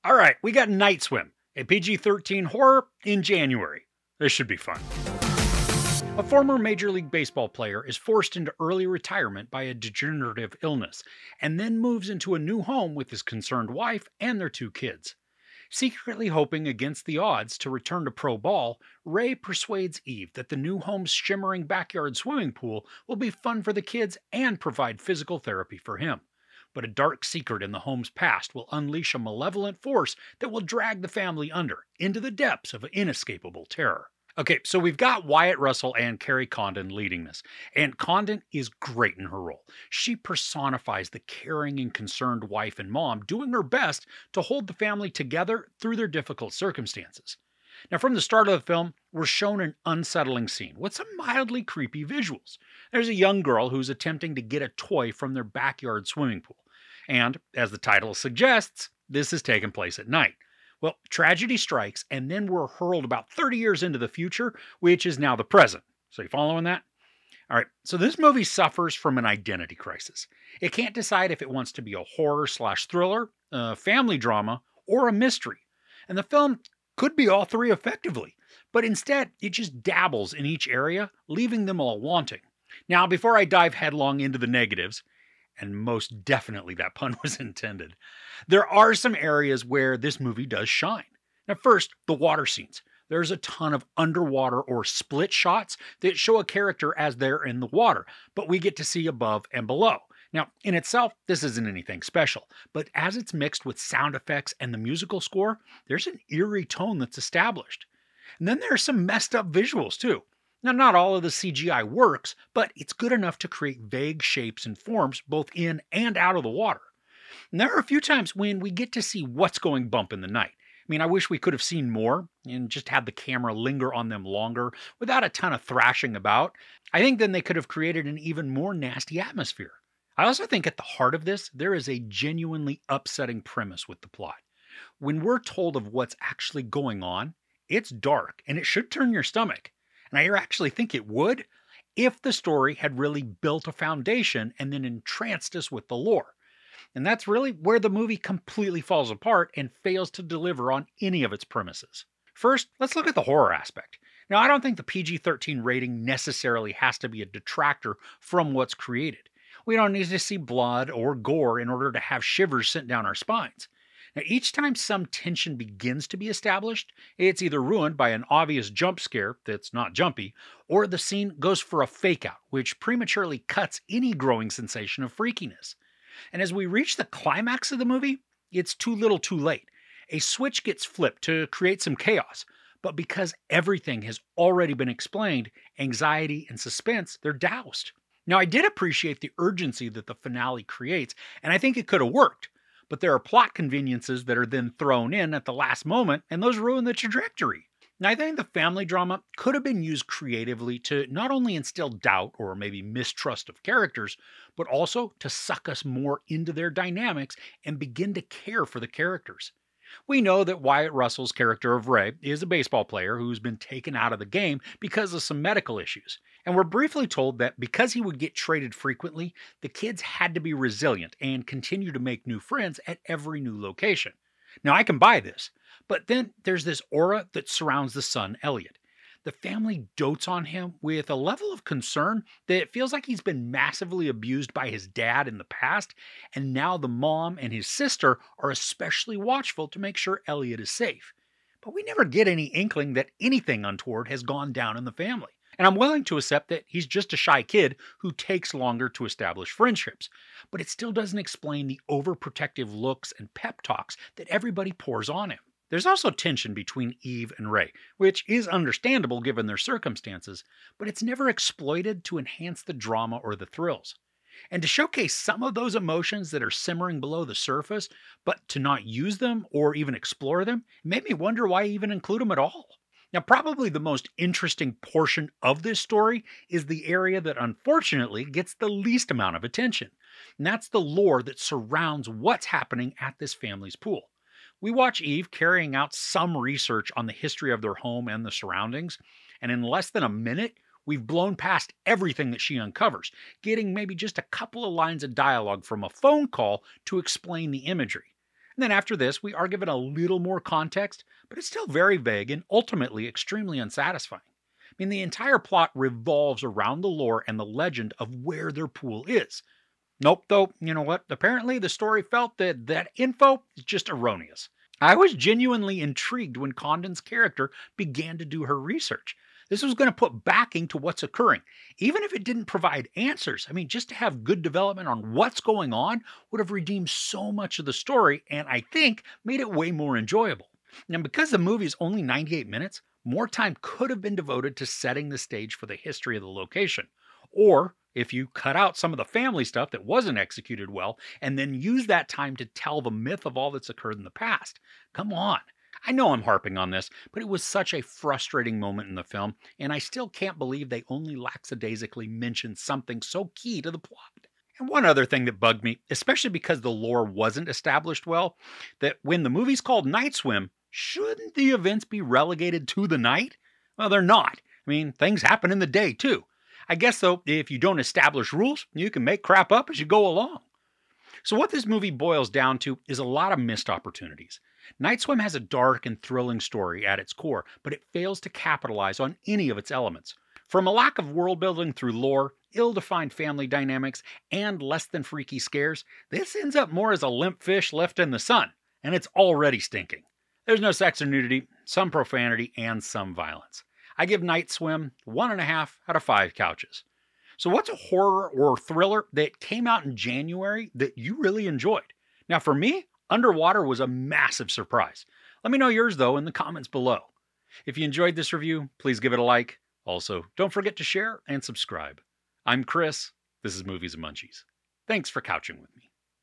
All right, we got Night Swim, a PG-13 horror in January. This should be fun. A former Major League Baseball player is forced into early retirement by a degenerative illness, and then moves into a new home with his concerned wife and their 2 kids. Secretly hoping against the odds to return to pro ball, Ray persuades Eve that the new home's shimmering backyard swimming pool will be fun for the kids and provide physical therapy for him. But a dark secret in the home's past will unleash a malevolent force that will drag the family under, into the depths of inescapable terror. Okay, so we've got Wyatt Russell and Kerry Condon leading this, and Condon is great in her role. She personifies the caring and concerned wife and mom, doing her best to hold the family together through their difficult circumstances. Now, from the start of the film, we're shown an unsettling scene with some mildly creepy visuals. There's a young girl who's attempting to get a toy from their backyard swimming pool. And, as the title suggests, this is taking place at night. Well, tragedy strikes, and then we're hurled about 30 years into the future, which is now the present. So you following that? All right, so this movie suffers from an identity crisis. It can't decide if it wants to be a horror/thriller, a family drama, or a mystery. And the film could be all 3 effectively, but instead it just dabbles in each area, leaving them all wanting. Now, before I dive headlong into the negatives, and most definitely that pun was intended, there are some areas where this movie does shine. Now, first, the water scenes. There's a ton of underwater or split shots that show a character as they're in the water, but we get to see above and below. Now, in itself, this isn't anything special, but as it's mixed with sound effects and the musical score, there's an eerie tone that's established. And then there are some messed up visuals, too. Now, not all of the CGI works, but it's good enough to create vague shapes and forms both in and out of the water. And there are a few times when we get to see what's going bump in the night. I mean, I wish we could have seen more and just had the camera linger on them longer without a ton of thrashing about. I think then they could have created an even more nasty atmosphere. I also think at the heart of this, there is a genuinely upsetting premise with the plot. When we're told of what's actually going on, it's dark and it should turn your stomach. And I actually think it would if the story had really built a foundation and then entranced us with the lore. And that's really where the movie completely falls apart and fails to deliver on any of its premises. First, let's look at the horror aspect. Now, I don't think the PG-13 rating necessarily has to be a detractor from what's created. We don't need to see blood or gore in order to have shivers sent down our spines. Now, each time some tension begins to be established, it's either ruined by an obvious jump scare that's not jumpy, or the scene goes for a fake-out, which prematurely cuts any growing sensation of freakiness. And as we reach the climax of the movie, it's too little too late. A switch gets flipped to create some chaos, but because everything has already been explained, anxiety and suspense, they're doused. Now, I did appreciate the urgency that the finale creates, and I think it could have worked. But there are plot conveniences that are then thrown in at the last moment, and those ruin the trajectory. Now, I think the family drama could have been used creatively to not only instill doubt or maybe mistrust of characters, but also to suck us more into their dynamics and begin to care for the characters. We know that Wyatt Russell's character of Ray is a baseball player who's been taken out of the game because of some medical issues. And we're briefly told that because he would get traded frequently, the kids had to be resilient and continue to make new friends at every new location. Now, I can buy this, but then there's this aura that surrounds the son, Elliot. The family dotes on him with a level of concern that it feels like he's been massively abused by his dad in the past, and now the mom and his sister are especially watchful to make sure Elliot is safe. But we never get any inkling that anything untoward has gone down in the family. And I'm willing to accept that he's just a shy kid who takes longer to establish friendships. But it still doesn't explain the overprotective looks and pep talks that everybody pours on him. There's also tension between Eve and Ray, which is understandable given their circumstances, but it's never exploited to enhance the drama or the thrills. And to showcase some of those emotions that are simmering below the surface, but to not use them or even explore them, made me wonder why even include them at all. Now, probably the most interesting portion of this story is the area that unfortunately gets the least amount of attention, and that's the lore that surrounds what's happening at this family's pool. We watch Eve carrying out some research on the history of their home and the surroundings, and in less than a minute, we've blown past everything that she uncovers, getting maybe just a couple of lines of dialogue from a phone call to explain the imagery. And then after this, we are given a little more context, but it's still very vague and ultimately extremely unsatisfying. I mean, the entire plot revolves around the lore and the legend of where their pool is. Nope, though, you know what? Apparently, the story felt that that info is just erroneous. I was genuinely intrigued when Condon's character began to do her research. This was going to put backing to what's occurring. Even if it didn't provide answers, I mean, just to have good development on what's going on would have redeemed so much of the story and I think made it way more enjoyable. Now, because the movie is only 98 minutes, more time could have been devoted to setting the stage for the history of the location. Or if you cut out some of the family stuff that wasn't executed well and then use that time to tell the myth of all that's occurred in the past. Come on. I know I'm harping on this, but it was such a frustrating moment in the film, and I still can't believe they only lackadaisically mentioned something so key to the plot. And one other thing that bugged me, especially because the lore wasn't established well, that when the movie's called Night Swim, shouldn't the events be relegated to the night? Well, they're not. I mean, things happen in the day, too. I guess, though, if you don't establish rules, you can make crap up as you go along. So what this movie boils down to is a lot of missed opportunities. Night Swim has a dark and thrilling story at its core, but it fails to capitalize on any of its elements. From a lack of world building through lore, ill-defined family dynamics, and less than freaky scares, this ends up more as a limp fish left in the sun, and it's already stinking. There's no sex or nudity, some profanity, and some violence. I give Night Swim 1.5 out of 5 couches. So what's a horror or thriller that came out in January that you really enjoyed? Now for me, Underwater was a massive surprise. Let me know yours though in the comments below. If you enjoyed this review, please give it a like. Also, don't forget to share and subscribe. I'm Chris. This is Movies and Munchies. Thanks for couching with me.